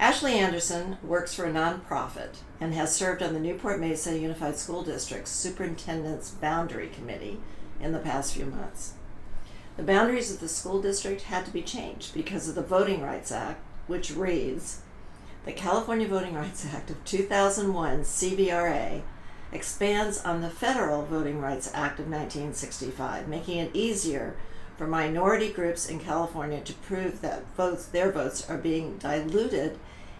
Ashley Anderson works for a nonprofit and has served on the Newport Mesa Unified School District's Superintendent's Boundary Committee in the past few months. The boundaries of the school district had to be changed because of the Voting Rights Act, which reads, "The California Voting Rights Act of 2001, CVRA, expands on the Federal Voting Rights Act of 1965, making it easier for minority groups in California to prove that their votes are being diluted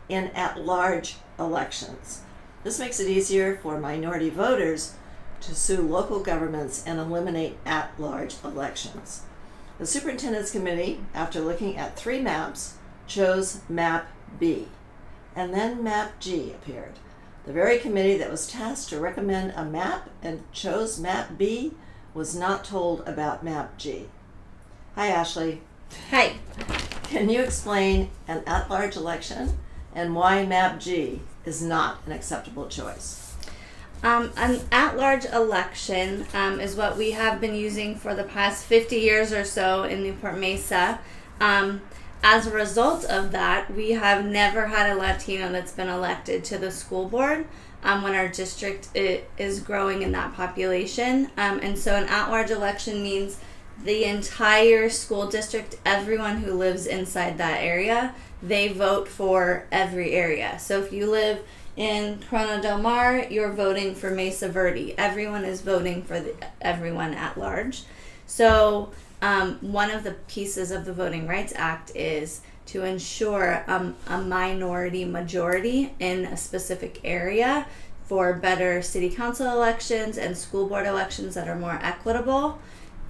in at-large elections. This makes it easier for minority voters to sue local governments and eliminate at-large elections." The Superintendent's Committee, after looking at 3 maps, chose Map B, and then Map G appeared. The very committee that was tasked to recommend a map and chose Map B was not told about Map G. Hi, Ashley. Hi. Can you explain an at-large election and why Map G is not an acceptable choice? An at-large election is what we have been using for the past 50 years or so in Newport Mesa. As a result of that, we have never had a Latino that's been elected to the school board when our district is growing in that population. And so an at-large election means the entire school district, everyone who lives inside that area, they vote for every area. So if you live in Corona Del Mar, you're voting for Mesa Verde. Everyone is voting for everyone at large. So one of the pieces of the Voting Rights Act is to ensure a minority majority in a specific area for better city council elections and school board elections that are more equitable.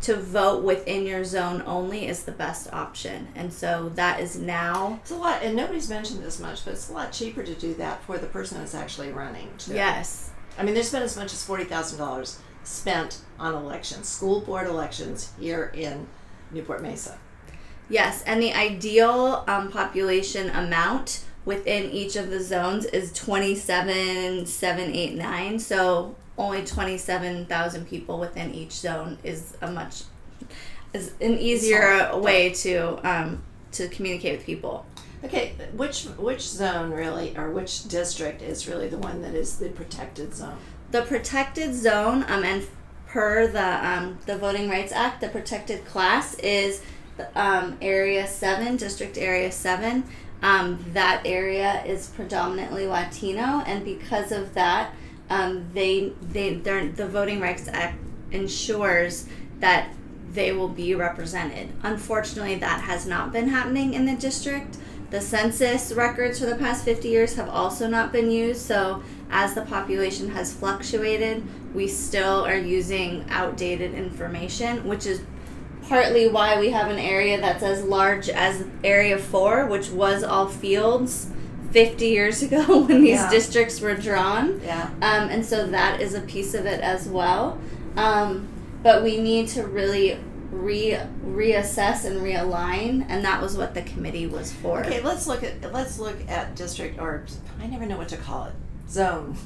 To vote within your zone only is the best option. And so that is now... It's a lot, and nobody's mentioned this much, but it's a lot cheaper to do that for the person that's actually running, too. Yes. I mean, there's been as much as $40,000 spent on elections, school board elections here in Newport Mesa. Yes, and the ideal population amount within each of the zones is 27,789. So only 27,000 people within each zone is an easier way to communicate with people. Okay, which zone really, or which district is really the one that is the protected zone? The protected zone, and per the Voting Rights Act, the protected class is Area 7, District Area 7. That area is predominantly Latino, and because of that, the Voting Rights Act ensures that they will be represented. Unfortunately, that has not been happening in the district. The census records for the past 50 years have also not been used, so as the population has fluctuated, we still are using outdated information, which is partly why we have an area that's as large as Area 4, which was all fields 50 years ago when these districts were drawn. Yeah. And so that is a piece of it as well. But we need to really reassess and realign, and that was what the committee was for. Okay, let's look at district, or I never know what to call it. Zone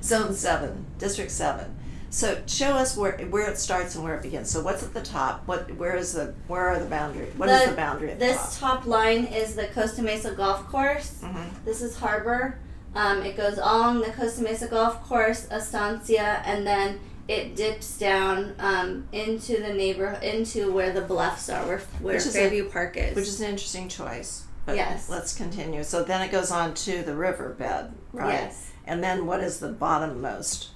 7, District 7. So show us where it starts and where it begins. So what's at the top? Where are the boundaries? What is the boundary at the top? This top line is the Costa Mesa Golf Course. Mm-hmm. This is Harbor. It goes along the Costa Mesa Golf Course, Estancia, and then it dips down into the neighborhood, into where the bluffs are, where Fairview Park is. Which is an interesting choice. But yes. Let's continue. So then it goes on to the riverbed, right? Yes. And then what is the bottommost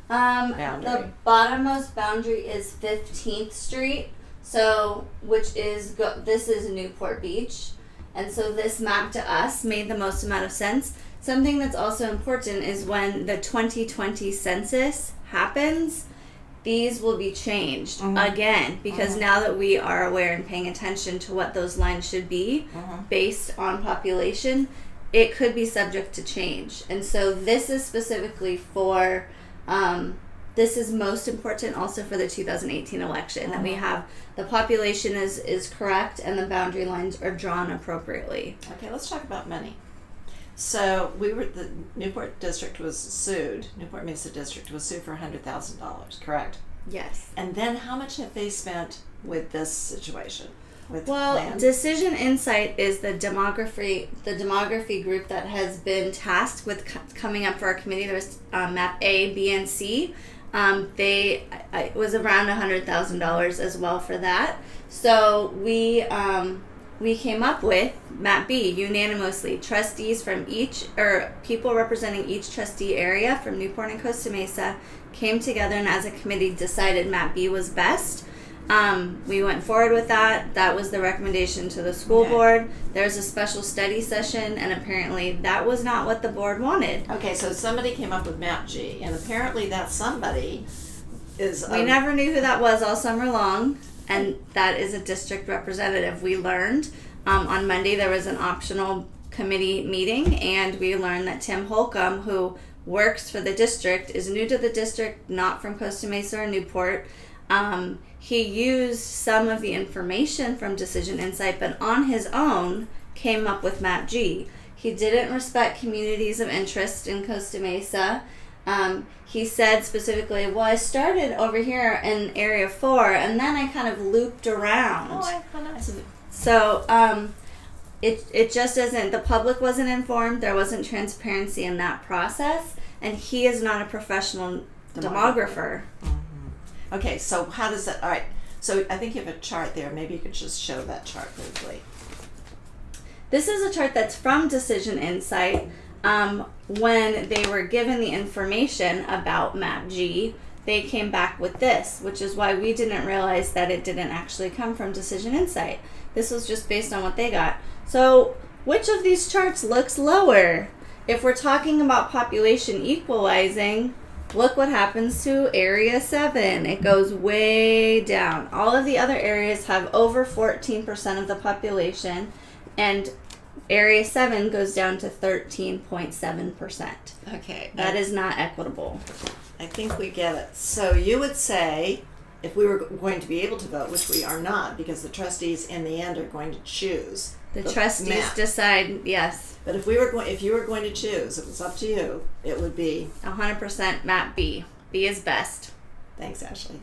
boundary? The bottommost boundary is 15th Street, so this is Newport Beach, and so this map to us made the most amount of sense. Something that's also important is when the 2020 census happens, these will be changed again, because now that we are aware and paying attention to what those lines should be based on population, it could be subject to change. And so this is specifically for this is most important also for the 2018 election, that we have the population is correct and the boundary lines are drawn appropriately. Okay, let's talk about money. So the Newport District was sued, Newport Mesa District was sued for $100,000, correct? Yes. And then how much have they spent with this situation? with Well, land? Decision Insight is the demography group that has been tasked with coming up for our committee. There's map A, B, and C. It was around $100,000 as well for that. So we came up with map B unanimously. Trustees from people representing each trustee area from Newport and Costa Mesa came together and as a committee decided map B was best. We went forward with that. That was the recommendation to the school board. There's a special study session, and apparently that was not what the board wanted. Okay, so somebody came up with map G, and apparently that somebody is... We never knew who that was all summer long, and that is a district representative. We learned on Monday there was an optional committee meeting, and we learned that Tim Holcomb, who works for the district, is new to the district, not from Costa Mesa or Newport. He used some of the information from Decision Insight, but on his own came up with map G. He didn't respect communities of interest in Costa Mesa. He said specifically, well, I started over here in area 4 and then I kind of looped around. Oh, how nice. So it just isn't, the public wasn't informed, there wasn't transparency in that process, and he is not a professional demographer. Okay, so how does that, all right, so I think you have a chart there. Maybe you could just show that chart briefly. This is a chart that's from Decision Insight. When they were given the information about map G, they came back with this, which is why we didn't realize that it didn't actually come from Decision Insight. This was just based on what they got. So which of these charts looks lower? If we're talking about population equalizing, look what happens to area 7. It goes way down. All of the other areas have over 14% of the population, and area 7 goes down to 13.7%. Okay. That is not equitable. I think we get it. So you would say, if we were going to be able to vote, which we are not, because the trustees in the end are going to choose. The trustees map. decide, yes. But if you were going to choose, if it's up to you, it would be 100% map B. B is best. Thanks, Ashley.